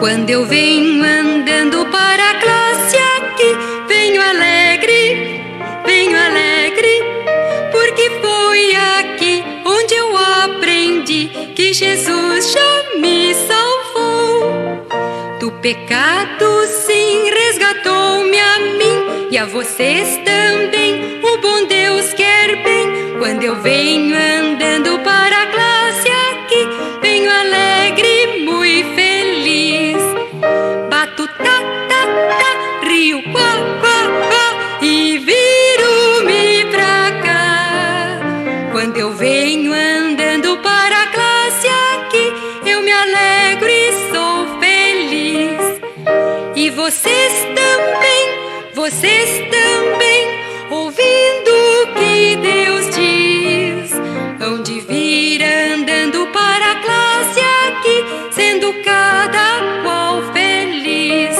Quando eu venho andando para a classe aqui, venho alegre, porque foi aqui onde eu aprendi que Jesus já me salvou. Do pecado sim resgatou-me a mim e a vocês também, o bom Deus quer bem. Quando eu venho andando para a classe aqui, venho alegre, muito feliz. Bato tá, tá, tá, rio quá, quá, quá e viro-me pra cá. Quando eu venho andando para a classe aqui, eu me alegro e sou feliz. E vocês também, ouvindo o que Deus diz, hão de vir andando para a classe aqui, sendo cada qual feliz.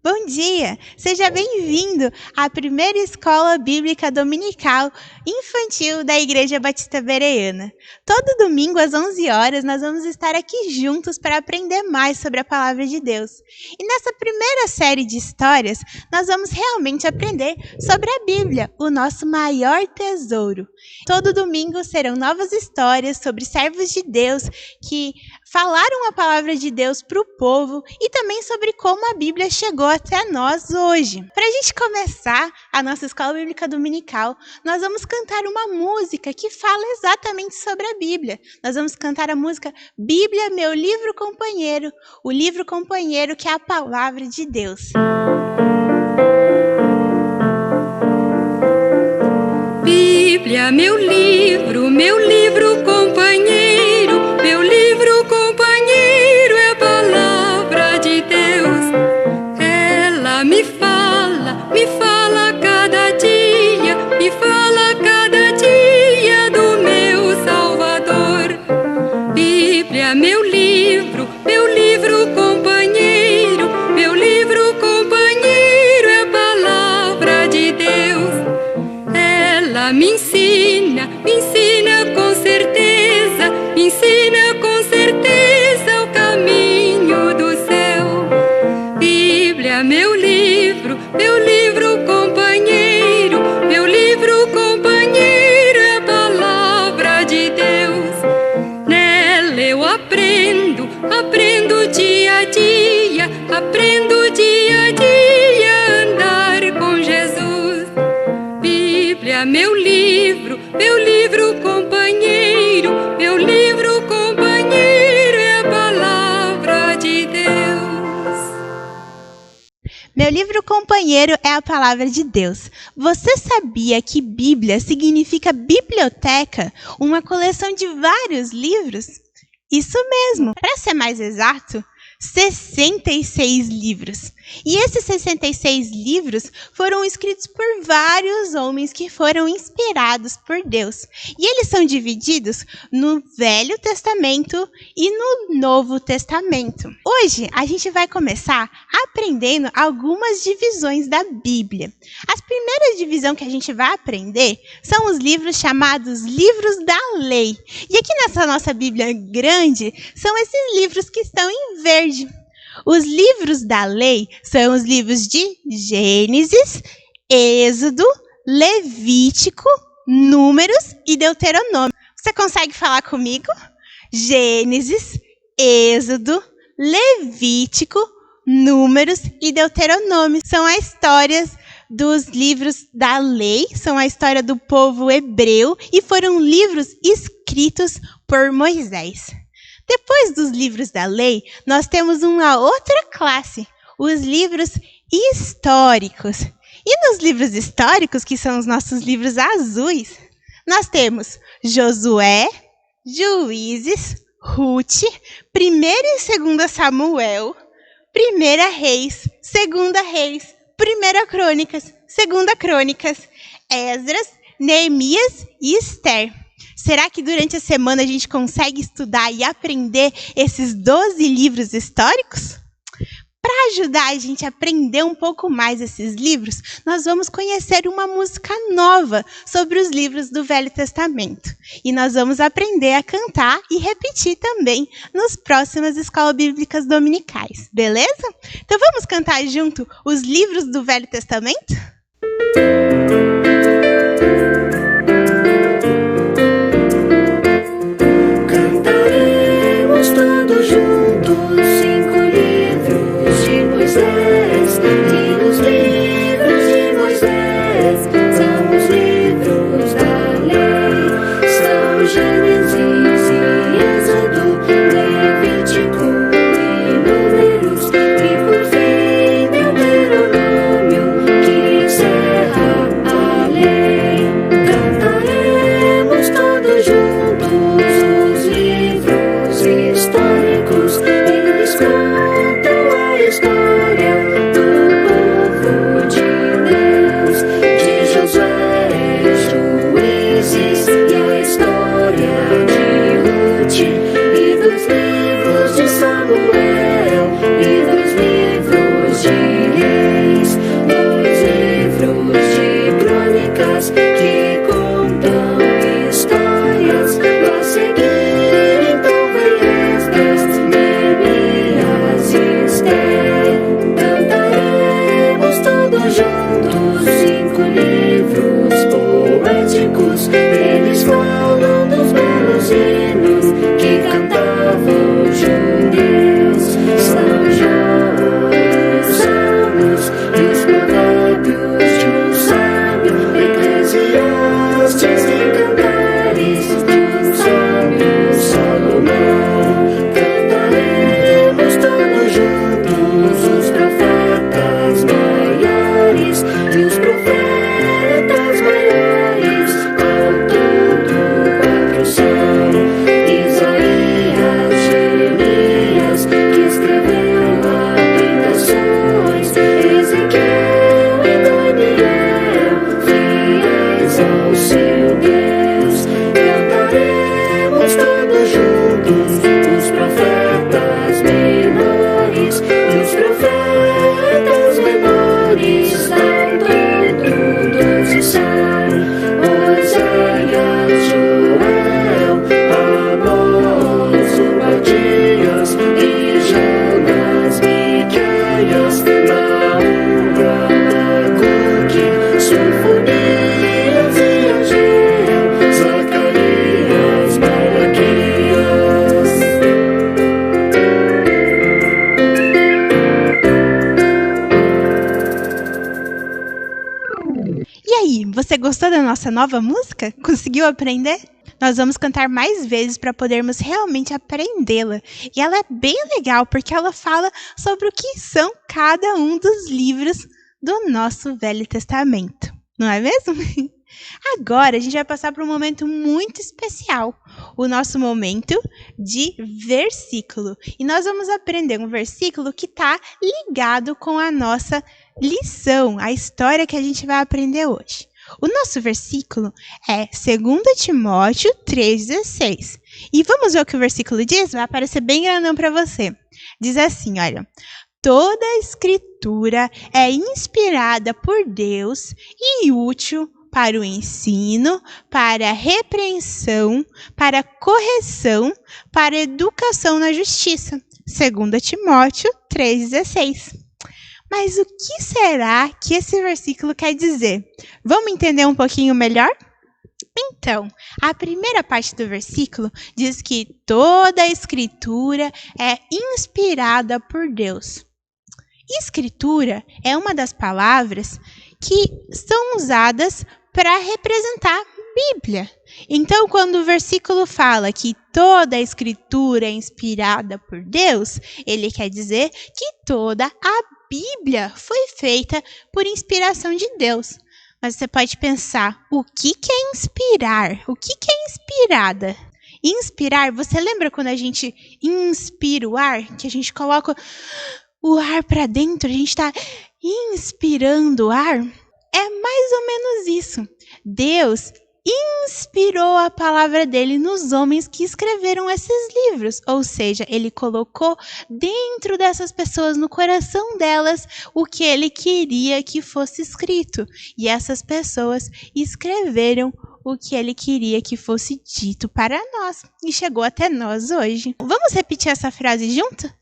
Bom dia! Seja bem-vindo à primeira escola bíblica dominical infantil da Igreja Batista Bereana. Todo domingo às 11 horas nós vamos estar aqui juntos para aprender mais sobre a Palavra de Deus. E nessa primeira série de histórias, nós vamos realmente aprender sobre a Bíblia, o nosso maior tesouro. Todo domingo serão novas histórias sobre servos de Deus que falaram a Palavra de Deus para o povo e também sobre como a Bíblia chegou até nós hoje. Para a gente começar a nossa escola bíblica dominical, nós vamos cantar uma música que fala exatamente sobre a Bíblia. Nós vamos cantar a música Bíblia, meu livro companheiro, o livro companheiro que é a Palavra de Deus. Bíblia, meu livro companheiro, meu livro companheiro é a palavra de Deus. Ela me fala cada dia, me fala cada dia do meu Salvador. Bíblia, meu livro companheiro, meu livro companheiro é a palavra de Deus. Ela me ensina com certeza o caminho do céu. Bíblia, meu livro companheiro, meu livro companheiro é a palavra de Deus. Nela eu aprendo dia a dia, a andar com Jesus. Bíblia, meu livro companheiro, meu livro companheiro é a palavra de Deus. Meu livro companheiro é a Palavra de Deus. Você sabia que Bíblia significa biblioteca, uma coleção de vários livros? Isso mesmo, para ser mais exato, 66 livros. E esses 66 livros foram escritos por vários homens que foram inspirados por Deus. E eles são divididos no Velho Testamento e no Novo Testamento. Hoje a gente vai começar aprendendo algumas divisões da Bíblia. As primeiras divisões que a gente vai aprender são os livros chamados livros da lei. E aqui nessa nossa Bíblia grande são esses livros que estão em verde. Os livros da lei são os livros de Gênesis, Êxodo, Levítico, Números e Deuteronômio. Você consegue falar comigo? Gênesis, Êxodo, Levítico, Números e Deuteronômio. São as histórias dos livros da lei, são a história do povo hebreu e foram livros escritos por Moisés. Depois dos livros da lei, nós temos uma outra classe, os livros históricos. E nos livros históricos, que são os nossos livros azuis, nós temos Josué, Juízes, Ruth, 1ª e 2ª Samuel, 1ª Reis, 2ª Reis, 1ª Crônicas, 2ª Crônicas, Esdras, Neemias e Esther. Será que durante a semana a gente consegue estudar e aprender esses 12 livros históricos? Para ajudar a gente a aprender um pouco mais esses livros, nós vamos conhecer uma música nova sobre os livros do Velho Testamento. E nós vamos aprender a cantar e repetir também nos próximas escolas bíblicas dominicais, beleza? Então vamos cantar junto os livros do Velho Testamento? Cantaremos todos juntos 5 livros de Moisés. E os livros de Moisés são os livros da lei. São Gênesis e Êxodo, Levítico e Números. E por fim Deuteronômio, que encerra a lei. Cantaremos todos juntos os livros históricos. Eles contam a história do povo de Deus, de Josué, Juízes, e a história de Ruth, e dos livros de Samuel, e dos livros de Reis, dos livros de Crônicas, que contam histórias. A seguir, então, vem Esdras, Neemias e Esther. Cantaremos todos juntos 5 livros poéticos. Eles falam dos belos hinos que cantavam os judeus. São Jó, os Salmos e os Provérbios de um sábio, Eclesiastes e Cantares do sábio Salomão. Cantaremos todos juntos os profetas maiores e os profetas maiores. Ao todo 4 são: Isaías, Jeremias, que escreveu Lamentações, Ezequiel e Daniel, fiéis ao seu Deus. Cantaremos todos juntos os profetas menores e os profetas menores. Ao todo 12 são: Oséias, Joel, Amós, Obadias e Jonas, Miqueias, Naum, Abacuque, Sofonias e Ageu, Zacarias, Malaquias. E aí, você gostou da nossa nova música? Conseguiu aprender? Nós vamos cantar mais vezes para podermos realmente aprendê-la. E ela é bem legal porque ela fala sobre o que são cada um dos livros do nosso Velho Testamento. Não é mesmo? Agora a gente vai passar para um momento muito especial, o nosso momento de versículo. E nós vamos aprender um versículo que está ligado com a nossa lição, a história que a gente vai aprender hoje. O nosso versículo é 2 Timóteo 3,16. E vamos ver o que o versículo diz? Vai aparecer bem grandão para você. Diz assim, olha: toda a escritura é inspirada por Deus e útil para o ensino, para a repreensão, para a correção, para a educação na justiça. 2 Timóteo 3,16. Mas o que será que esse versículo quer dizer? Vamos entender um pouquinho melhor? Então, a primeira parte do versículo diz que toda a escritura é inspirada por Deus. Escritura é uma das palavras que são usadas para representar Bíblia. Então, quando o versículo fala que toda a escritura é inspirada por Deus, ele quer dizer que toda a Bíblia foi feita por inspiração de Deus. Mas você pode pensar, o que é inspirar? O que é inspirada? Inspirar, você lembra quando a gente inspira o ar? Que a gente coloca o ar para dentro, a gente está inspirando o ar? É mais ou menos isso. Deus inspirou a palavra dele nos homens que escreveram esses livros. Ou seja, ele colocou dentro dessas pessoas, no coração delas, o que ele queria que fosse escrito. E essas pessoas escreveram o que ele queria que fosse dito para nós. E chegou até nós hoje. Vamos repetir essa frase juntas?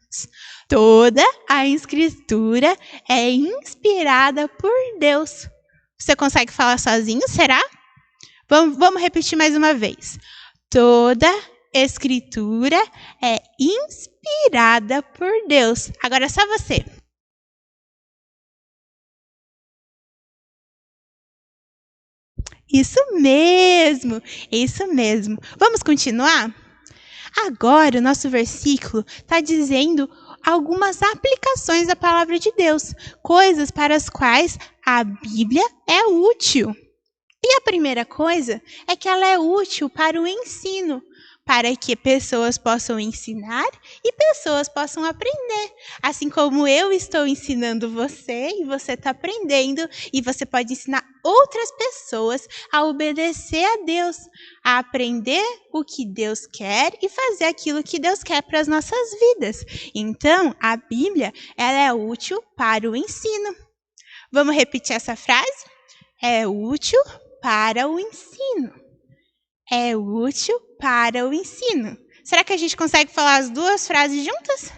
Toda a escritura é inspirada por Deus. Você consegue falar sozinho, será? Vamos repetir mais uma vez. Toda escritura é inspirada por Deus. Agora é só você. Isso mesmo, isso mesmo. Vamos continuar? Agora, o nosso versículo está dizendo algumas aplicações da palavra de Deus, coisas para as quais a Bíblia é útil. E a primeira coisa é que ela é útil para o ensino, para que pessoas possam ensinar e pessoas possam aprender. Assim como eu estou ensinando você e você está aprendendo, e você pode ensinar outras pessoas a obedecer a Deus, a aprender o que Deus quer e fazer aquilo que Deus quer para as nossas vidas. Então, a Bíblia, ela é útil para o ensino. Vamos repetir essa frase? É útil para o ensino. É útil para o ensino. Será que a gente consegue falar as duas frases juntas?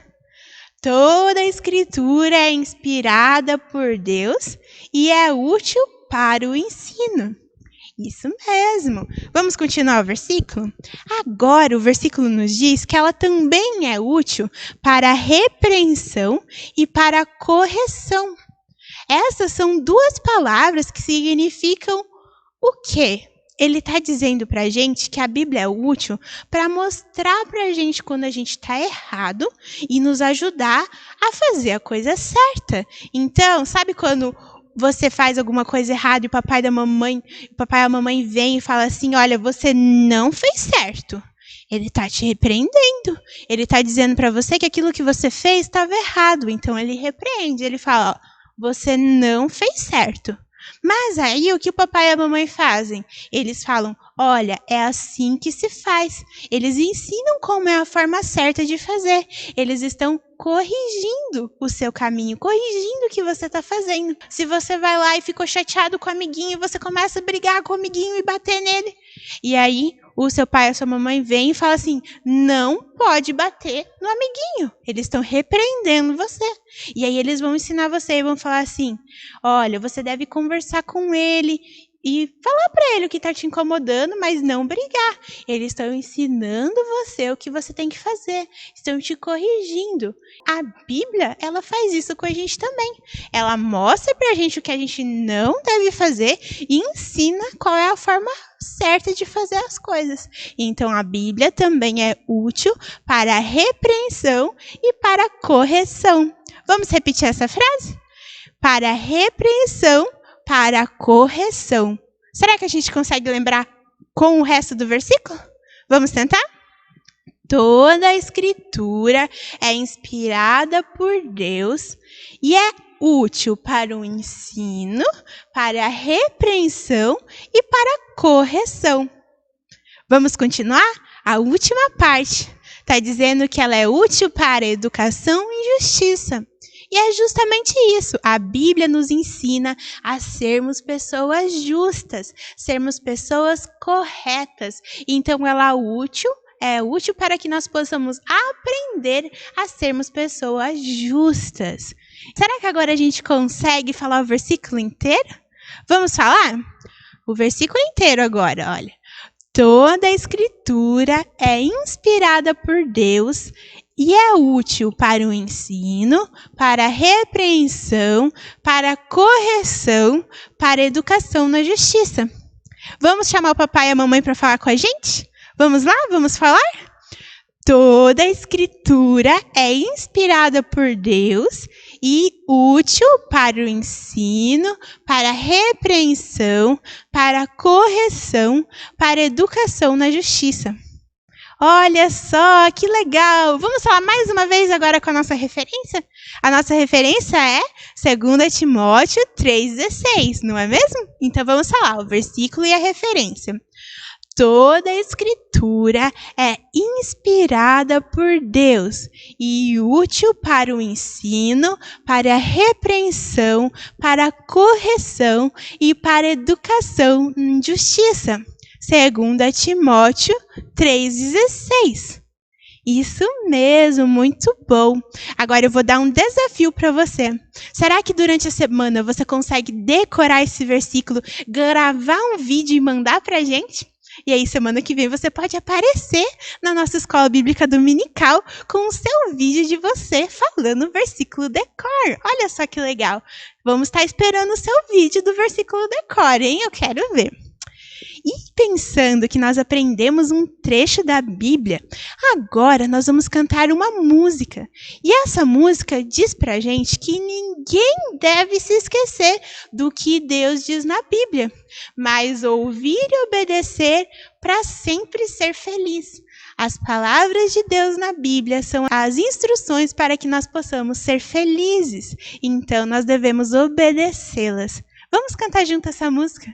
Toda a escritura é inspirada por Deus e é útil para o ensino. Isso mesmo. Vamos continuar o versículo? Agora, o versículo nos diz que ela também é útil para a repreensão e para a correção. Essas são duas palavras que significam o quê? Ele está dizendo para a gente que a Bíblia é útil para mostrar para a gente quando a gente está errado e nos ajudar a fazer a coisa certa. Então, sabe quando você faz alguma coisa errada e o papai e a mamãe vem e fala assim, olha, você não fez certo. Ele está te repreendendo. Ele está dizendo para você que aquilo que você fez estava errado. Então, ele repreende. Ele fala, ó, você não fez certo. Mas aí, o que o papai e a mamãe fazem? Eles falam, olha, é assim que se faz. Eles ensinam como é a forma certa de fazer. Eles estão corrigindo o seu caminho, corrigindo o que você está fazendo. Se você vai lá e ficou chateado com o amiguinho, você começa a brigar com o amiguinho e bater nele. E aí, o seu pai e a sua mamãe vêm e falam assim, não pode bater no amiguinho. Eles estão repreendendo você. E aí eles vão ensinar você e vão falar assim, olha, você deve conversar com ele e falar para ele o que está te incomodando, mas não brigar. Eles estão ensinando você o que você tem que fazer. Estão te corrigindo. A Bíblia, ela faz isso com a gente também. Ela mostra para a gente o que a gente não deve fazer e ensina qual é a forma certa de fazer as coisas. Então, a Bíblia também é útil para a repreensão e para a correção. Vamos repetir essa frase? Para a repreensão, para a correção. Será que a gente consegue lembrar com o resto do versículo? Vamos tentar? Toda a escritura é inspirada por Deus e é útil para o ensino, para a repreensão e para a correção. Vamos continuar? A última parte está dizendo que ela é útil para a educação e justiça. E é justamente isso. A Bíblia nos ensina a sermos pessoas justas, sermos pessoas corretas. Então, ela é útil para que nós possamos aprender a sermos pessoas justas. Será que agora a gente consegue falar o versículo inteiro? Vamos falar? O versículo inteiro agora, olha. Toda a escritura é inspirada por Deus e é útil para o ensino, para a repreensão, para a correção, para a educação na justiça. Vamos chamar o papai e a mamãe para falar com a gente? Vamos lá? Vamos falar? Toda a escritura é inspirada por Deus e útil para o ensino, para a repreensão, para a correção, para a educação na justiça. Olha só, que legal! Vamos falar mais uma vez agora com a nossa referência? A nossa referência é 2 Timóteo 3,16, não é mesmo? Então vamos falar o versículo e a referência. Toda a Escritura é inspirada por Deus e útil para o ensino, para a repreensão, para a correção e para a educação em justiça. 2 Timóteo 3,16. Isso mesmo, muito bom. Agora eu vou dar um desafio para você. Será que durante a semana você consegue decorar esse versículo, gravar um vídeo e mandar para a gente? E aí, semana que vem, você pode aparecer na nossa escola bíblica dominical com o seu vídeo de você falando o versículo decor. Olha só que legal. Vamos estar esperando o seu vídeo do versículo decor, hein? Eu quero ver. E pensando que nós aprendemos um trecho da Bíblia, agora nós vamos cantar uma música. E essa música diz pra gente que ninguém deve se esquecer do que Deus diz na Bíblia, mas ouvir e obedecer para sempre ser feliz. As palavras de Deus na Bíblia são as instruções para que nós possamos ser felizes. Então nós devemos obedecê-las. Vamos cantar junto essa música?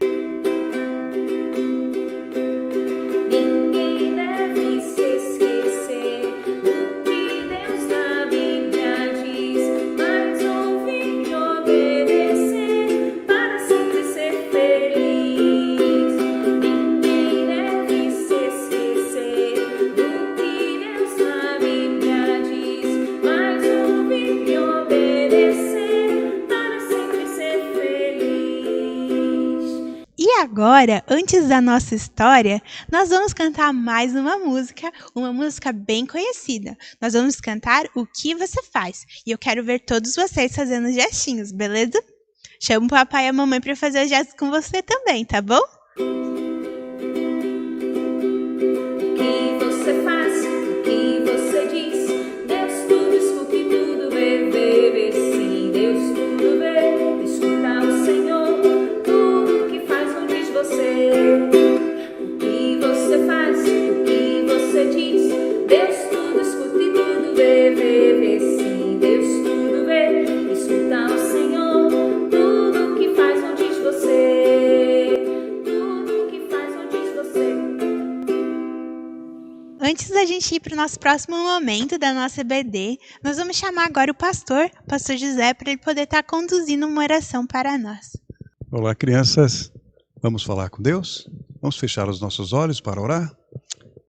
Agora, antes da nossa história, nós vamos cantar mais uma música bem conhecida. Nós vamos cantar O Que Você Faz. E eu quero ver todos vocês fazendo gestinhos, beleza? Chama o papai e a mamãe para fazer os gestos com você também, tá bom? Antes da gente ir para o nosso próximo momento da nossa EBD, nós vamos chamar agora o pastor José, para ele poder estar conduzindo uma oração para nós. Olá, crianças. Vamos falar com Deus? Vamos fechar os nossos olhos para orar?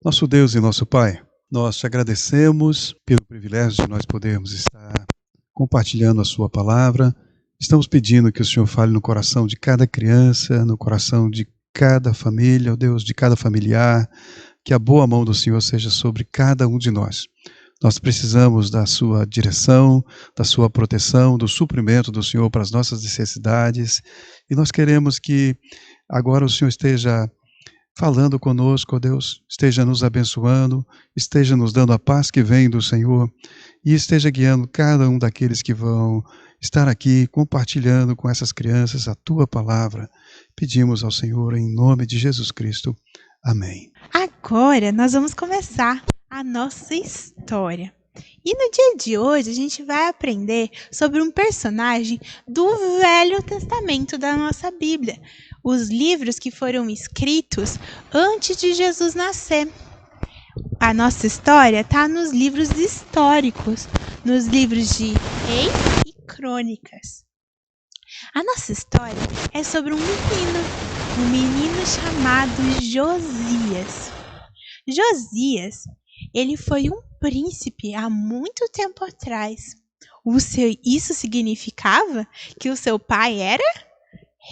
Nosso Deus e nosso Pai, nós te agradecemos pelo privilégio de nós podermos estar compartilhando a sua palavra. Estamos pedindo que o Senhor fale no coração de cada criança, no coração de cada família, ó Deus, de cada familiar, que a boa mão do Senhor seja sobre cada um de nós. Nós precisamos da sua direção, da sua proteção, do suprimento do Senhor para as nossas necessidades. E nós queremos que agora o Senhor esteja falando conosco, ó Deus, esteja nos abençoando, esteja nos dando a paz que vem do Senhor e esteja guiando cada um daqueles que vão estar aqui compartilhando com essas crianças a tua palavra. Pedimos ao Senhor em nome de Jesus Cristo. Amém. Agora nós vamos começar a nossa história. E no dia de hoje a gente vai aprender sobre um personagem do Velho Testamento da nossa Bíblia. Os livros que foram escritos antes de Jesus nascer. A nossa história está nos livros históricos, nos livros de Reis e Crônicas. A nossa história é sobre um menino chamado Josias. Josias, ele foi um príncipe há muito tempo atrás. Isso significava que o seu pai era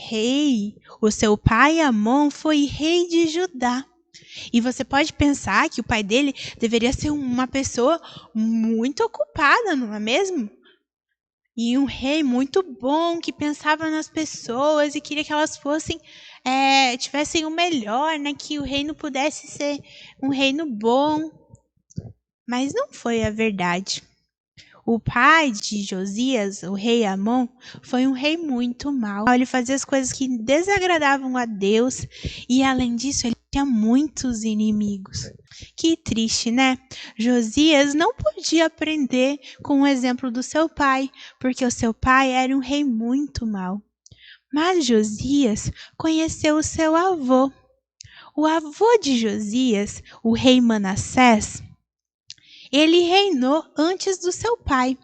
rei. O seu pai Amon foi rei de Judá. E você pode pensar que o pai dele deveria ser uma pessoa muito ocupada, não é mesmo? E um rei muito bom, que pensava nas pessoas e queria que elas tivessem o melhor, né? Que o reino pudesse ser um reino bom. Mas não foi a verdade. O pai de Josias, o rei Amon, foi um rei muito mau. Ele fazia as coisas que desagradavam a Deus e, além disso, ele tinha muitos inimigos. Que triste, né? Josias não podia aprender com o exemplo do seu pai, porque o seu pai era um rei muito mau. Mas Josias conheceu o seu avô. O avô de Josias, o rei Manassés, ele reinou antes do seu pai.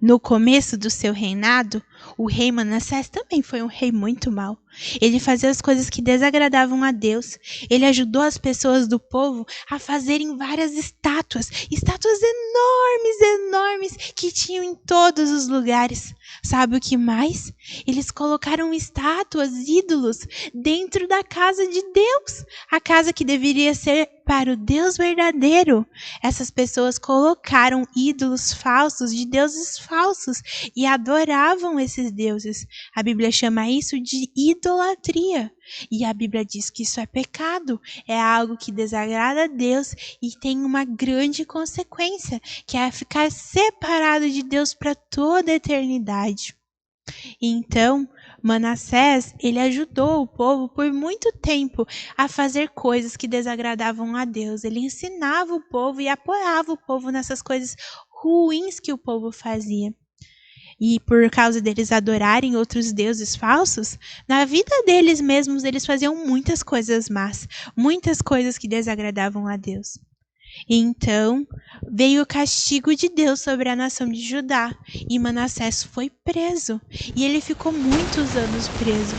No começo do seu reinado, o rei Manassés também foi um rei muito mau. Ele fazia as coisas que desagradavam a Deus. Ele ajudou as pessoas do povo a fazerem várias estátuas enormes, enormes, que tinham em todos os lugares. Sabe o que mais? Eles colocaram estátuas, ídolos, dentro da casa de Deus. A casa que deveria ser para o Deus verdadeiro. Essas pessoas colocaram ídolos falsos, de deuses falsos, e adoravam esses deuses. A Bíblia chama isso de idolatria. E a Bíblia diz que isso é pecado, é algo que desagrada a Deus e tem uma grande consequência, que é ficar separado de Deus para toda a eternidade. Então, Manassés, ele ajudou o povo por muito tempo a fazer coisas que desagradavam a Deus. Ele ensinava o povo e apoiava o povo nessas coisas ruins que o povo fazia. E por causa deles adorarem outros deuses falsos, na vida deles mesmos eles faziam muitas coisas más, muitas coisas que desagradavam a Deus. Então veio o castigo de Deus sobre a nação de Judá, e Manassés foi preso, e ele ficou muitos anos preso.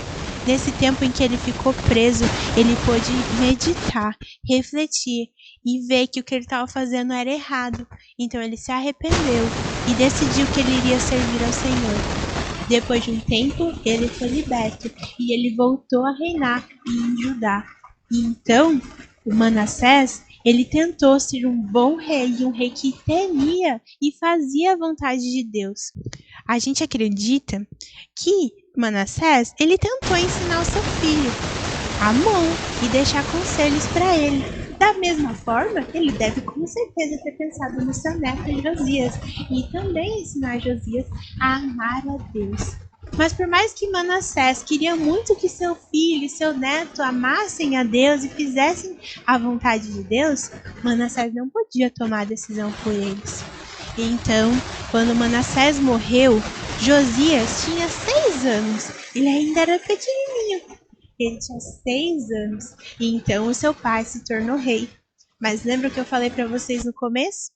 Nesse tempo em que ele ficou preso, ele pôde meditar, refletir e ver que o que ele estava fazendo era errado. Então ele se arrependeu e decidiu que ele iria servir ao Senhor. Depois de um tempo, ele foi liberto e ele voltou a reinar em Judá. E então, o Manassés, ele tentou ser um bom rei, um rei que temia e fazia a vontade de Deus. A gente acredita que Manassés, ele tentou ensinar o seu filho, Amon, e deixar conselhos para ele. Da mesma forma, ele deve com certeza ter pensado no seu neto Josias e também ensinar Josias a amar a Deus. Mas por mais que Manassés queria muito que seu filho e seu neto amassem a Deus e fizessem a vontade de Deus, Manassés não podia tomar a decisão por eles. Então, quando Manassés morreu, Josias tinha 6 anos. Ele ainda era pequenininho. Ele tinha 6 anos. E então o seu pai se tornou rei. Mas lembra o que eu falei para vocês no começo?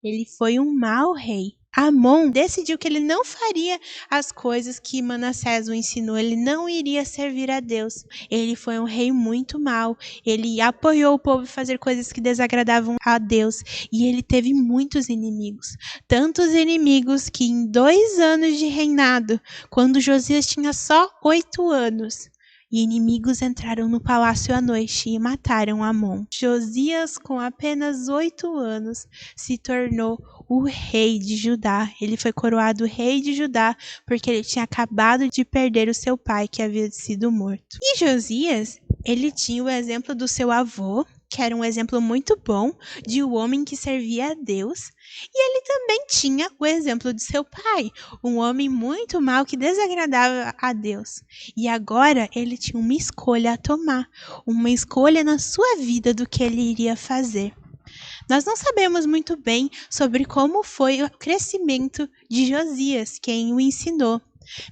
Ele foi um mau rei. Amon decidiu que ele não faria as coisas que Manassés o ensinou. Ele não iria servir a Deus. Ele foi um rei muito mau. Ele apoiou o povo a fazer coisas que desagradavam a Deus. E ele teve muitos inimigos. Tantos inimigos que em 2 anos de reinado, quando Josias tinha só 8 anos, inimigos entraram no palácio à noite e mataram Amon. Josias, com apenas 8 anos, se tornou o rei de Judá. Ele foi coroado rei de Judá porque ele tinha acabado de perder o seu pai, que havia sido morto. E Josias, ele tinha o exemplo do seu avô, que era um exemplo muito bom de um homem que servia a Deus. E ele também tinha o exemplo de seu pai, um homem muito mau que desagradava a Deus. E agora ele tinha uma escolha a tomar, uma escolha na sua vida do que ele iria fazer. Nós não sabemos muito bem sobre como foi o crescimento de Josias, quem o ensinou.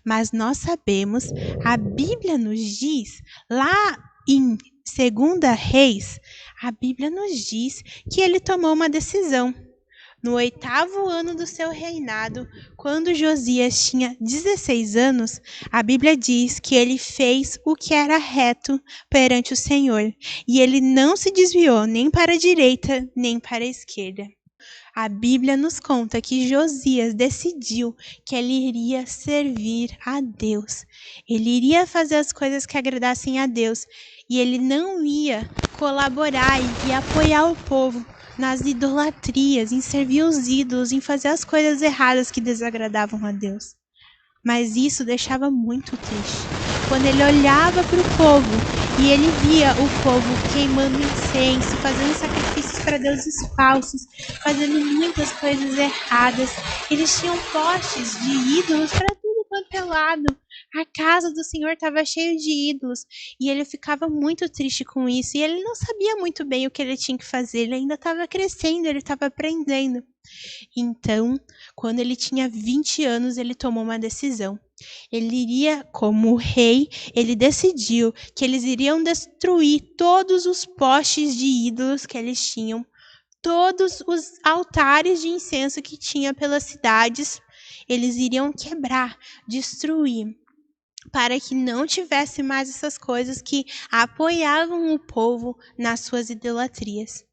Mas nós sabemos, a Bíblia nos diz, lá em 2 Reis, a Bíblia nos diz que ele tomou uma decisão. No 8º ano do seu reinado, quando Josias tinha 16 anos, a Bíblia diz que ele fez o que era reto perante o Senhor, e ele não se desviou nem para a direita, nem para a esquerda. A Bíblia nos conta que Josias decidiu que ele iria servir a Deus. Ele iria fazer as coisas que agradassem a Deus, e ele não ia colaborar e apoiar o povo nas idolatrias, em servir os ídolos, em fazer as coisas erradas que desagradavam a Deus. Mas isso deixava muito triste. Quando ele olhava para o povo e ele via o povo queimando incenso, fazendo sacrifícios para deuses falsos, fazendo muitas coisas erradas. Eles tinham postes de ídolos para tudo quanto é lado. A casa do Senhor estava cheia de ídolos e ele ficava muito triste com isso. E ele não sabia muito bem o que ele tinha que fazer. Ele ainda estava crescendo, ele estava aprendendo. Então, quando ele tinha 20 anos, ele tomou uma decisão. Ele iria, como rei, ele decidiu que eles iriam destruir todos os postes de ídolos que eles tinham, todos os altares de incenso que tinha pelas cidades, eles iriam quebrar, destruir, para que não tivesse mais essas coisas que apoiavam o povo nas suas idolatrias.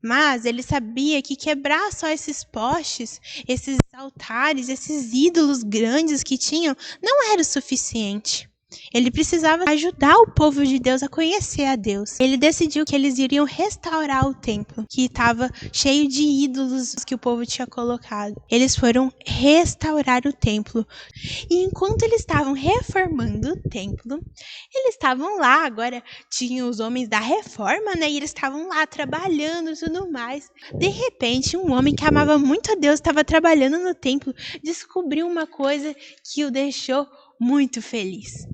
Mas ele sabia que quebrar só esses postes, esses altares, esses ídolos grandes que tinham, não era o suficiente. Ele precisava ajudar o povo de Deus a conhecer a Deus. Ele decidiu que eles iriam restaurar o templo, que estava cheio de ídolos que o povo tinha colocado. Eles foram restaurar o templo. E enquanto eles estavam reformando o templo, eles estavam lá, agora tinham os homens da reforma, né? E eles estavam lá trabalhando e tudo mais. De repente, um homem que amava muito a Deus estava trabalhando no templo, descobriu uma coisa que o deixou muito feliz.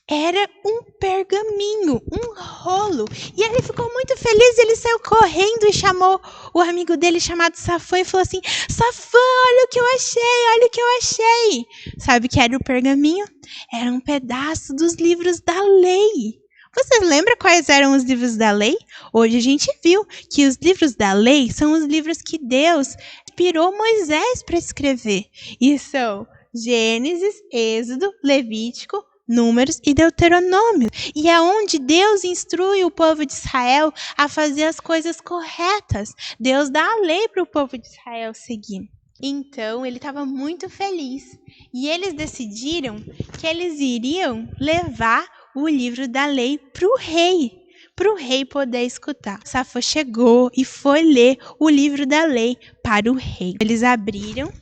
Era um pergaminho, um rolo. E ele ficou muito feliz, ele saiu correndo e chamou o amigo dele chamado Safã e falou assim: Safã, olha o que eu achei, olha o que eu achei. Sabe o que era o pergaminho? Era um pedaço dos livros da lei. Vocês lembram quais eram os livros da lei? Hoje a gente viu que os livros da lei são os livros que Deus inspirou Moisés para escrever. E são Gênesis, Êxodo, Levítico, Números e Deuteronômio. E é onde Deus instrui o povo de Israel a fazer as coisas corretas. Deus dá a lei para o povo de Israel seguir. Então, ele estava muito feliz. E eles decidiram que eles iriam levar o livro da lei para o rei poder escutar. Safã chegou e foi ler o livro da lei para o rei. Eles abriram,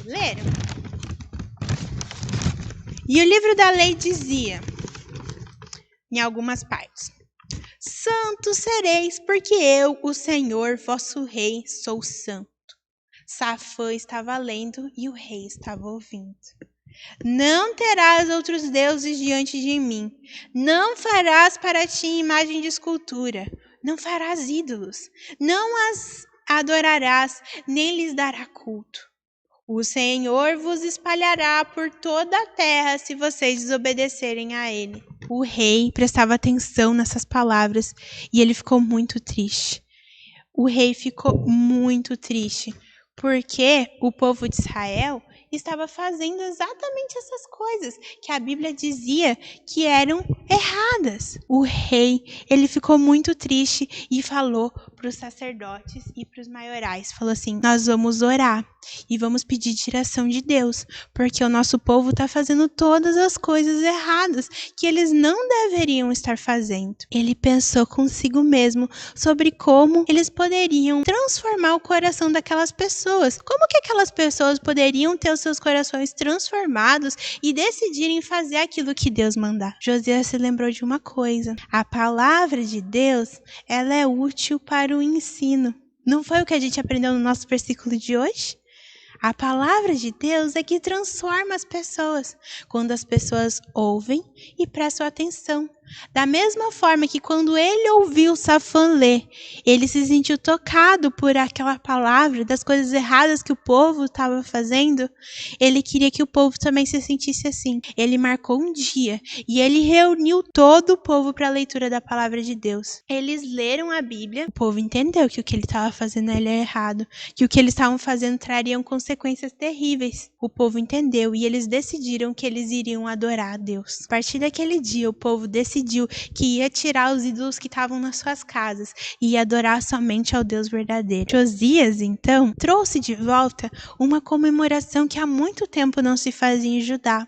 leram. E o livro da lei dizia, em algumas partes: Santos sereis, porque eu, o Senhor, vosso rei, sou santo. Safã estava lendo e o rei estava ouvindo. Não terás outros deuses diante de mim. Não farás para ti imagem de escultura. Não farás ídolos. Não as adorarás, nem lhes dará culto. O Senhor vos espalhará por toda a terra se vocês desobedecerem a ele. O rei prestava atenção nessas palavras e ele ficou muito triste. O rei ficou muito triste porque o povo de Israel estava fazendo exatamente essas coisas que a Bíblia dizia que eram erradas. O rei, ele ficou muito triste e falou para os sacerdotes e para os maiorais, falou assim: nós vamos orar e vamos pedir direção de Deus, porque o nosso povo está fazendo todas as coisas erradas que eles não deveriam estar fazendo. Ele pensou consigo mesmo sobre como eles poderiam transformar o coração daquelas pessoas. Como que aquelas pessoas poderiam ter os seus corações transformados e decidirem fazer aquilo que Deus mandar? Josias se lembrou de uma coisa: a palavra de Deus, ela é útil para o ensino. Não foi o que a gente aprendeu no nosso versículo de hoje? A palavra de Deus é que transforma as pessoas, quando as pessoas ouvem e prestam atenção. Da mesma forma que quando ele ouviu Safã ler, ele se sentiu tocado por aquela palavra, das coisas erradas que o povo estava fazendo, ele queria que o povo também se sentisse assim. Ele marcou um dia e ele reuniu todo o povo para a leitura da palavra de Deus. Eles leram a Bíblia, o povo entendeu que o que ele estava fazendo era errado, que o que eles estavam fazendo trariam consequências terríveis. O povo entendeu e eles decidiram que eles iriam adorar a Deus. A partir daquele dia, o povo decidiu que ia tirar os ídolos que estavam nas suas casas e ia adorar somente ao Deus verdadeiro. Josias, então, trouxe de volta uma comemoração que há muito tempo não se fazia em Judá,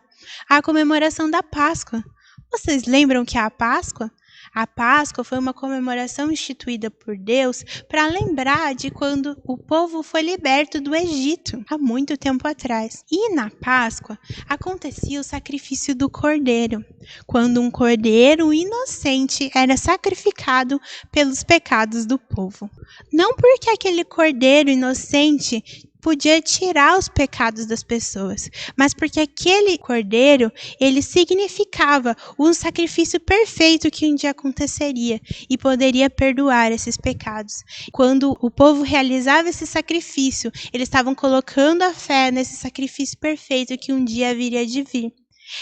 a comemoração da Páscoa. Vocês lembram que é a Páscoa? A Páscoa foi uma comemoração instituída por Deus para lembrar de quando o povo foi liberto do Egito, há muito tempo atrás. E na Páscoa acontecia o sacrifício do cordeiro, quando um cordeiro inocente era sacrificado pelos pecados do povo. Não porque aquele cordeiro inocente podia tirar os pecados das pessoas, mas porque aquele cordeiro, ele significava um sacrifício perfeito que um dia aconteceria e poderia perdoar esses pecados. Quando o povo realizava esse sacrifício, eles estavam colocando a fé nesse sacrifício perfeito que um dia haveria de vir.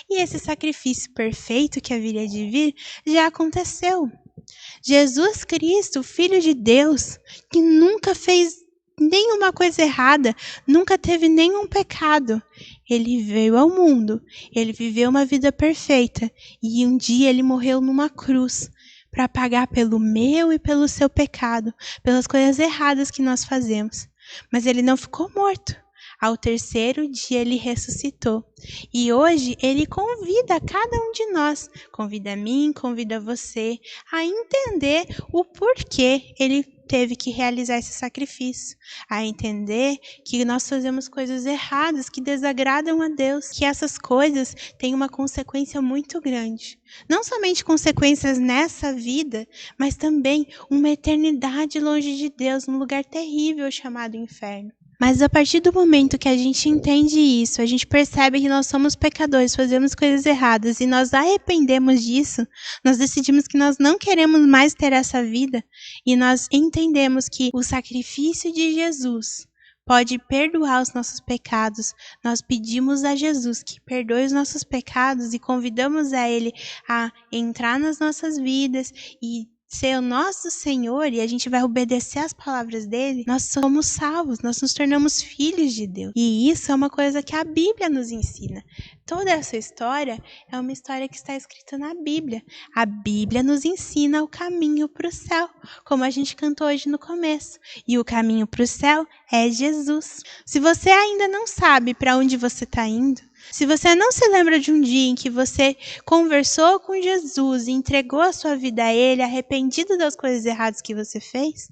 E esse sacrifício perfeito que haveria de vir já aconteceu. Jesus Cristo, Filho de Deus, que nunca fez nenhuma coisa errada, nunca teve nenhum pecado. Ele veio ao mundo, ele viveu uma vida perfeita e um dia ele morreu numa cruz para pagar pelo meu e pelo seu pecado, pelas coisas erradas que nós fazemos. Mas ele não ficou morto. Ao terceiro dia ele ressuscitou. E hoje ele convida cada um de nós, convida a mim, convida você, a entender o porquê ele teve que realizar esse sacrifício, a entender que nós fazemos coisas erradas, que desagradam a Deus, que essas coisas têm uma consequência muito grande. Não somente consequências nessa vida, mas também uma eternidade longe de Deus, num lugar terrível chamado inferno. Mas a partir do momento que a gente entende isso, a gente percebe que nós somos pecadores, fazemos coisas erradas e nós arrependemos disso, nós decidimos que nós não queremos mais ter essa vida e nós entendemos que o sacrifício de Jesus pode perdoar os nossos pecados. Nós pedimos a Jesus que perdoe os nossos pecados e convidamos a Ele a entrar nas nossas vidas e ser o nosso Senhor, e a gente vai obedecer às palavras dele, nós somos salvos, nós nos tornamos filhos de Deus. E isso é uma coisa que a Bíblia nos ensina. Toda essa história é uma história que está escrita na Bíblia. A Bíblia nos ensina o caminho para o céu, como a gente cantou hoje no começo. E o caminho para o céu é Jesus. Se você ainda não sabe para onde você está indo, se você não se lembra de um dia em que você conversou com Jesus e entregou a sua vida a Ele, arrependido das coisas erradas que você fez,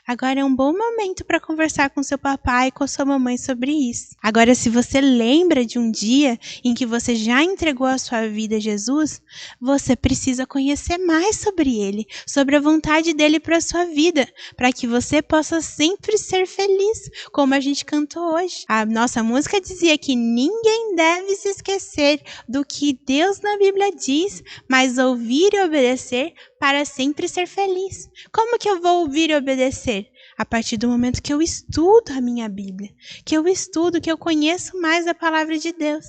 agora é um bom momento para conversar com seu papai e com sua mamãe sobre isso. Agora, se você lembra de um dia em que você já entregou a sua vida a Jesus, você precisa conhecer mais sobre Ele, sobre a vontade dEle para a sua vida, para que você possa sempre ser feliz, como a gente cantou hoje. A nossa música dizia que ninguém deve se esquecer do que Deus na Bíblia diz, mas ouvir e obedecer para sempre ser feliz. Como que eu vou ouvir e obedecer? A partir do momento que eu estudo a minha Bíblia, que eu conheço mais a palavra de Deus.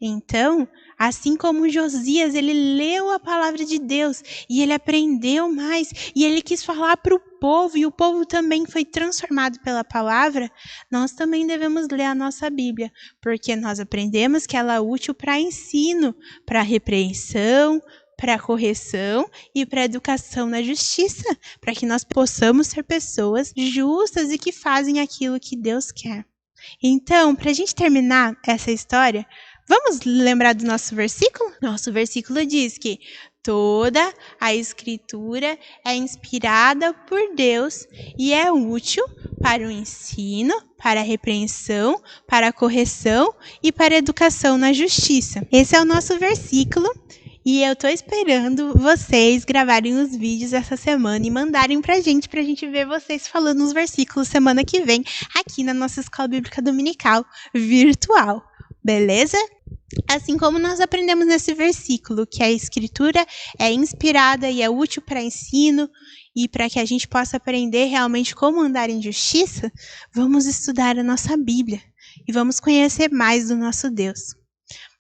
Então, assim como Josias, ele leu a palavra de Deus e ele aprendeu mais e ele quis falar para o povo e o povo também foi transformado pela palavra, nós também devemos ler a nossa Bíblia, porque nós aprendemos que ela é útil para ensino, para repreensão, para correção e para educação na justiça, para que nós possamos ser pessoas justas e que fazem aquilo que Deus quer. Então, para a gente terminar essa história, vamos lembrar do nosso versículo? Nosso versículo diz que toda a Escritura é inspirada por Deus e é útil para o ensino, para a repreensão, para a correção e para a educação na justiça. Esse é o nosso versículo. E eu tô esperando vocês gravarem os vídeos essa semana e mandarem pra gente ver vocês falando os versículos semana que vem aqui na nossa Escola Bíblica Dominical virtual. Beleza? Assim como nós aprendemos nesse versículo que a Escritura é inspirada e é útil para ensino e para que a gente possa aprender realmente como andar em justiça, vamos estudar a nossa Bíblia e vamos conhecer mais do nosso Deus.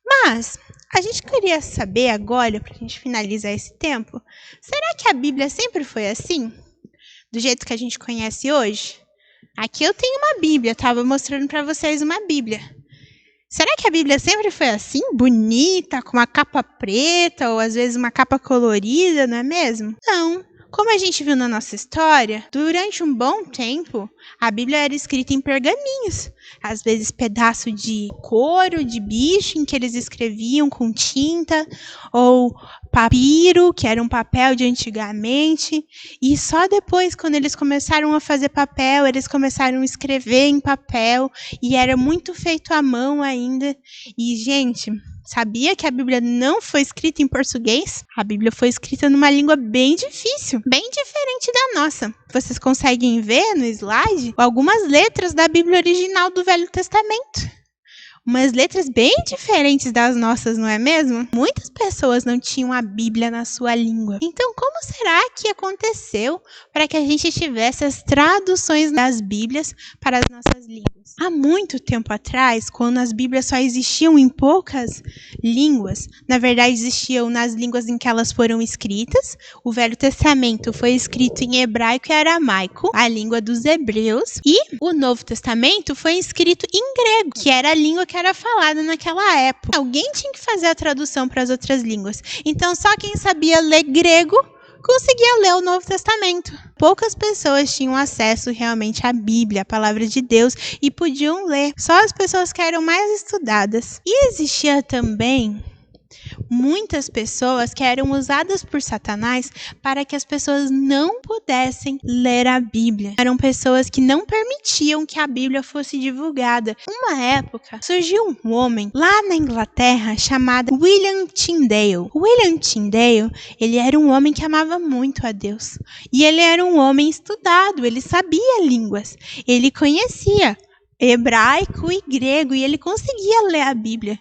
Mas a gente queria saber agora, para a gente finalizar esse tempo, será que a Bíblia sempre foi assim? Do jeito que a gente conhece hoje? Aqui eu tenho uma Bíblia, estava mostrando para vocês uma Bíblia. Será que a Bíblia sempre foi assim, bonita, com uma capa preta ou às vezes uma capa colorida, não é mesmo? Não. Como a gente viu na nossa história, durante um bom tempo, a Bíblia era escrita em pergaminhos. Às vezes pedaço de couro, de bicho, em que eles escreviam com tinta, ou papiro, que era um papel de antigamente. E só depois, quando eles começaram a fazer papel, eles começaram a escrever em papel, e era muito feito à mão ainda. E, gente, Sabia que a Bíblia não foi escrita em português? A Bíblia foi escrita numa língua bem difícil, bem diferente da nossa. Vocês conseguem ver no slide algumas letras da Bíblia original do Velho Testamento. Umas letras bem diferentes das nossas, não é mesmo? Muitas pessoas não tinham a Bíblia na sua língua. Então, como será que aconteceu para que a gente tivesse as traduções das Bíblias para as nossas línguas? Há muito tempo atrás, quando as Bíblias só existiam em poucas línguas, na verdade existiam nas línguas em que elas foram escritas. O Velho Testamento foi escrito em hebraico e aramaico, a língua dos hebreus, e o Novo Testamento foi escrito em grego, que era a língua que era falada naquela época. Alguém tinha que fazer a tradução para as outras línguas. Então, só quem sabia ler grego conseguia ler o Novo Testamento. Poucas pessoas tinham acesso realmente à Bíblia, a palavra de Deus, e podiam ler. Só as pessoas que eram mais estudadas. E existia também muitas pessoas que eram usadas por Satanás para que as pessoas não pudessem ler a Bíblia. Eram pessoas que não permitiam que a Bíblia fosse divulgada. Uma época, surgiu um homem lá na Inglaterra chamado William Tyndale. William Tyndale, ele era um homem que amava muito a Deus. E ele era um homem estudado, ele sabia línguas. Ele conhecia hebraico e grego, e ele conseguia ler a Bíblia.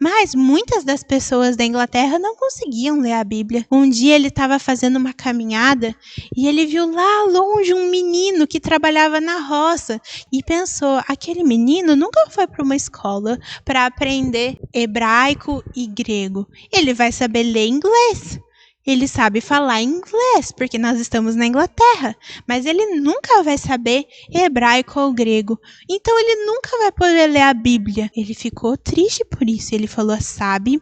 Mas muitas das pessoas da Inglaterra não conseguiam ler a Bíblia. Um dia ele estava fazendo uma caminhada e ele viu lá longe um menino que trabalhava na roça e pensou, aquele menino nunca foi para uma escola para aprender hebraico e grego. Ele vai saber ler inglês. Ele sabe falar inglês, porque nós estamos na Inglaterra, mas ele nunca vai saber hebraico ou grego. Então ele nunca vai poder ler a Bíblia. Ele ficou triste por isso. Ele falou, sabe,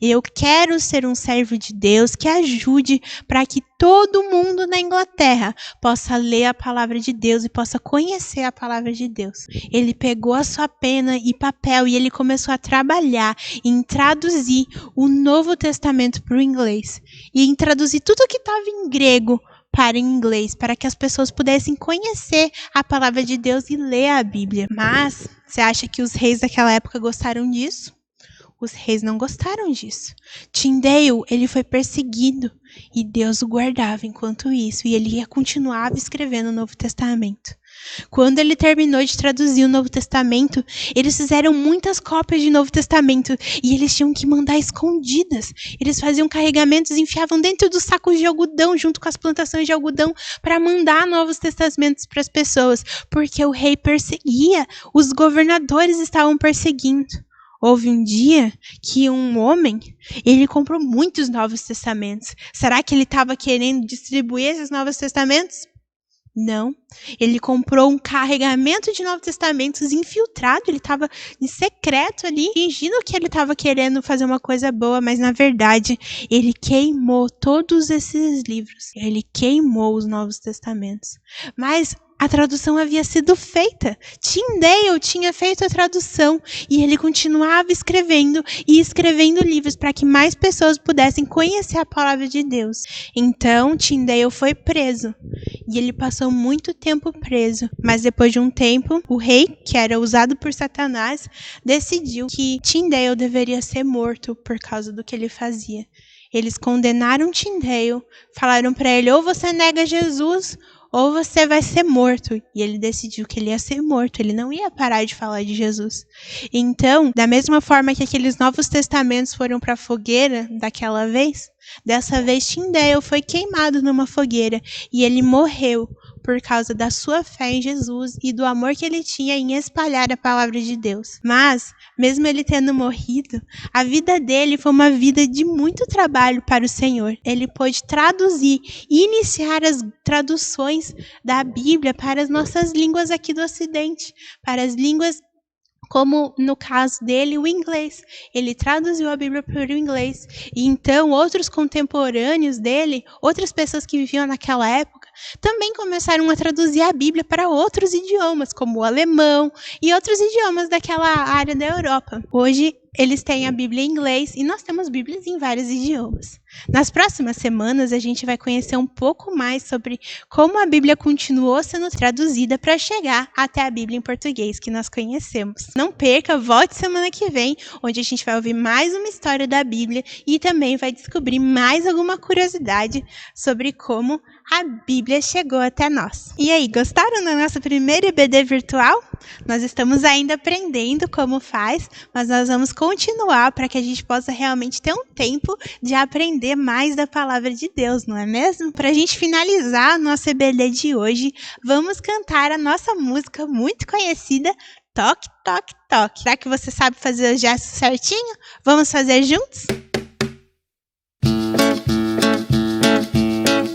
eu quero ser um servo de Deus que ajude para que todo mundo na Inglaterra possa ler a palavra de Deus e possa conhecer a palavra de Deus. Ele pegou a sua pena e papel e ele começou a trabalhar em traduzir o Novo Testamento para o inglês. E em traduzir tudo que estava em grego para inglês, para que as pessoas pudessem conhecer a palavra de Deus e ler a Bíblia. Mas, você acha que os reis daquela época gostaram disso? Os reis não gostaram disso. Tyndale, ele foi perseguido e Deus o guardava enquanto isso. E ele continuava escrevendo o Novo Testamento. Quando ele terminou de traduzir o Novo Testamento, eles fizeram muitas cópias de Novo Testamento e eles tinham que mandar escondidas. Eles faziam carregamentos e enfiavam dentro dos sacos de algodão, junto com as plantações de algodão, para mandar Novos Testamentos para as pessoas, porque o rei perseguia, os governadores estavam perseguindo. Houve um dia que um homem, ele comprou muitos Novos Testamentos. Será que ele estava querendo distribuir esses Novos Testamentos? Não. Ele comprou um carregamento de Novos Testamentos infiltrado. Ele estava em secreto ali, fingindo que ele estava querendo fazer uma coisa boa, mas na verdade ele queimou todos esses livros. Ele queimou os Novos Testamentos. Mas a tradução havia sido feita. Tyndale tinha feito a tradução e ele continuava escrevendo e escrevendo livros para que mais pessoas pudessem conhecer a palavra de Deus. Então, Tyndale foi preso e ele passou muito tempo preso. Mas depois de um tempo, o rei, que era usado por Satanás, decidiu que Tyndale deveria ser morto por causa do que ele fazia. Eles condenaram Tyndale, falaram para ele, ou você nega Jesus, ou você vai ser morto. E ele decidiu que ele ia ser morto, ele não ia parar de falar de Jesus. Então, da mesma forma que aqueles Novos Testamentos foram para a fogueira daquela vez, dessa vez Tyndale foi queimado numa fogueira e ele morreu por causa da sua fé em Jesus e do amor que ele tinha em espalhar a palavra de Deus. Mas, mesmo ele tendo morrido, a vida dele foi uma vida de muito trabalho para o Senhor. Ele pôde traduzir e iniciar as traduções da Bíblia para as nossas línguas aqui do Ocidente, para as línguas como no caso dele, o inglês. Ele traduziu a Bíblia para o inglês. E então, outros contemporâneos dele, outras pessoas que viviam naquela época, também começaram a traduzir a Bíblia para outros idiomas, como o alemão e outros idiomas daquela área da Europa. Hoje, eles têm a Bíblia em inglês e nós temos Bíblias em vários idiomas. Nas próximas semanas, a gente vai conhecer um pouco mais sobre como a Bíblia continuou sendo traduzida para chegar até a Bíblia em português que nós conhecemos. Não perca, volte semana que vem, onde a gente vai ouvir mais uma história da Bíblia e também vai descobrir mais alguma curiosidade sobre como a Bíblia chegou até nós. E aí, gostaram da nossa primeira EBD virtual? Nós estamos ainda aprendendo como faz, mas nós vamos continuar para que a gente possa realmente ter um tempo de aprender mais da palavra de Deus, não é mesmo? Para a gente finalizar a nossa EBD de hoje, vamos cantar a nossa música muito conhecida, Toque, Toque, Toque. Será que você sabe fazer o gesto certinho? Vamos fazer juntos?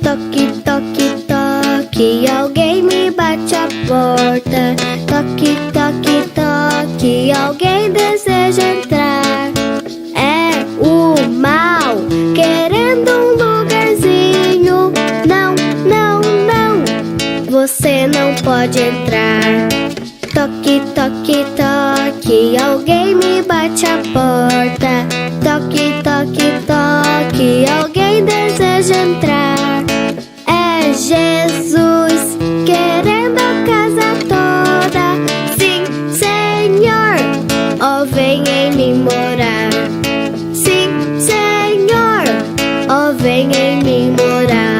Toque, toque, toque, alguém me bate a porta. Toque, toque, toque, alguém deseja entrar. É o mal, querendo um lugarzinho. Não, não, não, você não pode entrar. Toque, toque, toque, alguém me bate a porta. Toque, toque, toque, alguém deseja entrar. É Jesus, querendo a casa toda. Sim, Senhor, ó, vem em mim morar. Sim, Senhor, ó, vem em mim morar.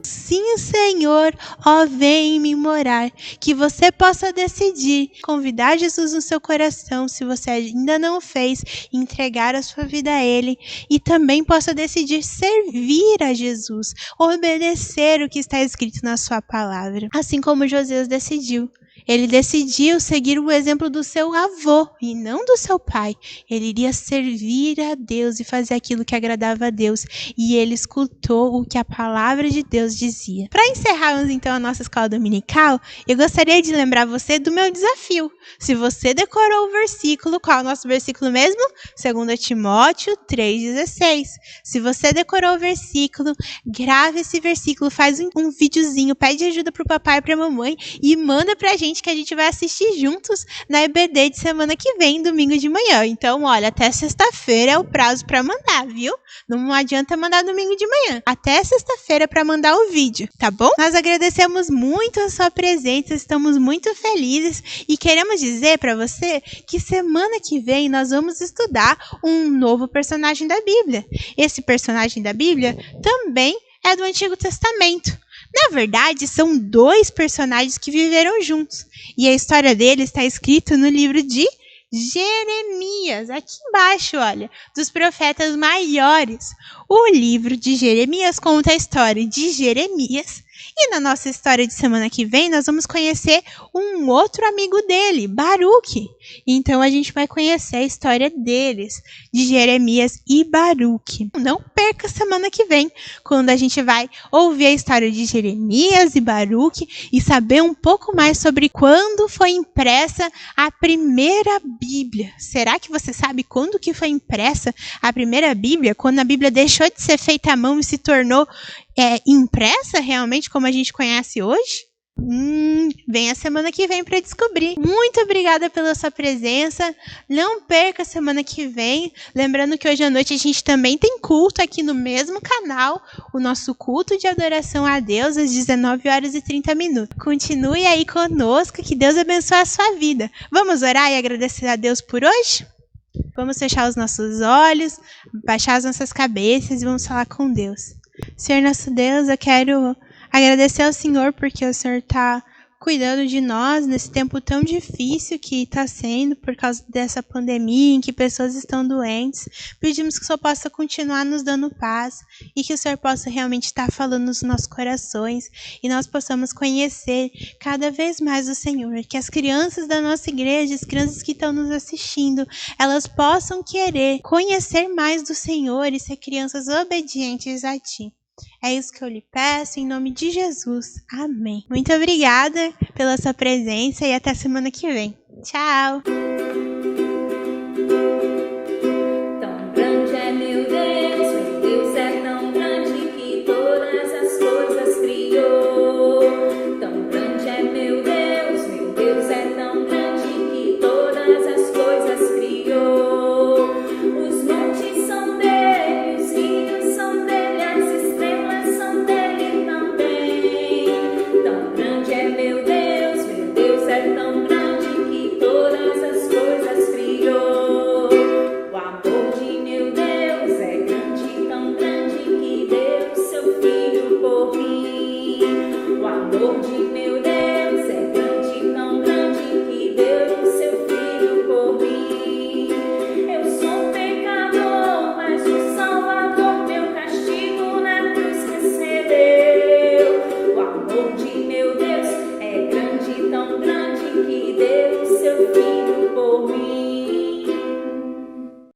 Sim, Senhor, ó, vem em mim morar. Que você possa decidir convidar Jesus no seu coração, se você ainda não fez, entregar a sua vida a Ele, e também possa decidir servir a Jesus, obedecer o que está escrito na sua palavra, assim como Josias decidiu. Ele decidiu seguir o exemplo do seu avô e não do seu pai. Ele iria servir a Deus e fazer aquilo que agradava a Deus. E ele escutou o que a palavra de Deus dizia. Para encerrarmos então a nossa escola dominical, eu gostaria de lembrar você do meu desafio. Se você decorou o versículo, qual é o nosso versículo mesmo? 2 Timóteo 3,16. Se você decorou o versículo, grave esse versículo, faz um videozinho, pede ajuda para o papai e para a mamãe e manda para a gente que a gente vai assistir juntos na EBD de semana que vem, domingo de manhã. Então, olha, até sexta-feira é o prazo para mandar, viu? Não adianta mandar domingo de manhã. Até sexta-feira para mandar o vídeo, tá bom? Nós agradecemos muito a sua presença, estamos muito felizes e queremos dizer para você que semana que vem nós vamos estudar um novo personagem da Bíblia. Esse personagem da Bíblia também é do Antigo Testamento. Na verdade, são 2 personagens que viveram juntos. E a história deles está escrita no livro de Jeremias. Aqui embaixo, olha, dos profetas maiores. O livro de Jeremias conta a história de Jeremias. E na nossa história de semana que vem, nós vamos conhecer um outro amigo dele, Baruque. Então, a gente vai conhecer a história deles, de Jeremias e Baruque. Não perca semana que vem, quando a gente vai ouvir a história de Jeremias e Baruque e saber um pouco mais sobre quando foi impressa a primeira Bíblia. Será que você sabe quando que foi impressa a primeira Bíblia? Quando a Bíblia deixou de ser feita à mão e se tornou impressa realmente como a gente conhece hoje? Vem a semana que vem para descobrir. Muito obrigada pela sua presença. Não perca a semana que vem. Lembrando que hoje à noite a gente também tem culto aqui no mesmo canal. O nosso culto de adoração a Deus às 19h30. Continue aí conosco. Que Deus abençoe a sua vida. Vamos orar e agradecer a Deus por hoje? Vamos fechar os nossos olhos, baixar as nossas cabeças e vamos falar com Deus. Senhor nosso Deus, eu quero agradecer ao Senhor porque o Senhor está cuidando de nós nesse tempo tão difícil que está sendo por causa dessa pandemia em que pessoas estão doentes. Pedimos que o Senhor possa continuar nos dando paz e que o Senhor possa realmente estar falando nos nossos corações e nós possamos conhecer cada vez mais o Senhor. Que as crianças da nossa igreja, as crianças que estão nos assistindo, elas possam querer conhecer mais do Senhor e ser crianças obedientes a Ti. É isso que eu lhe peço, em nome de Jesus. Amém. Muito obrigada pela sua presença e até semana que vem. Tchau!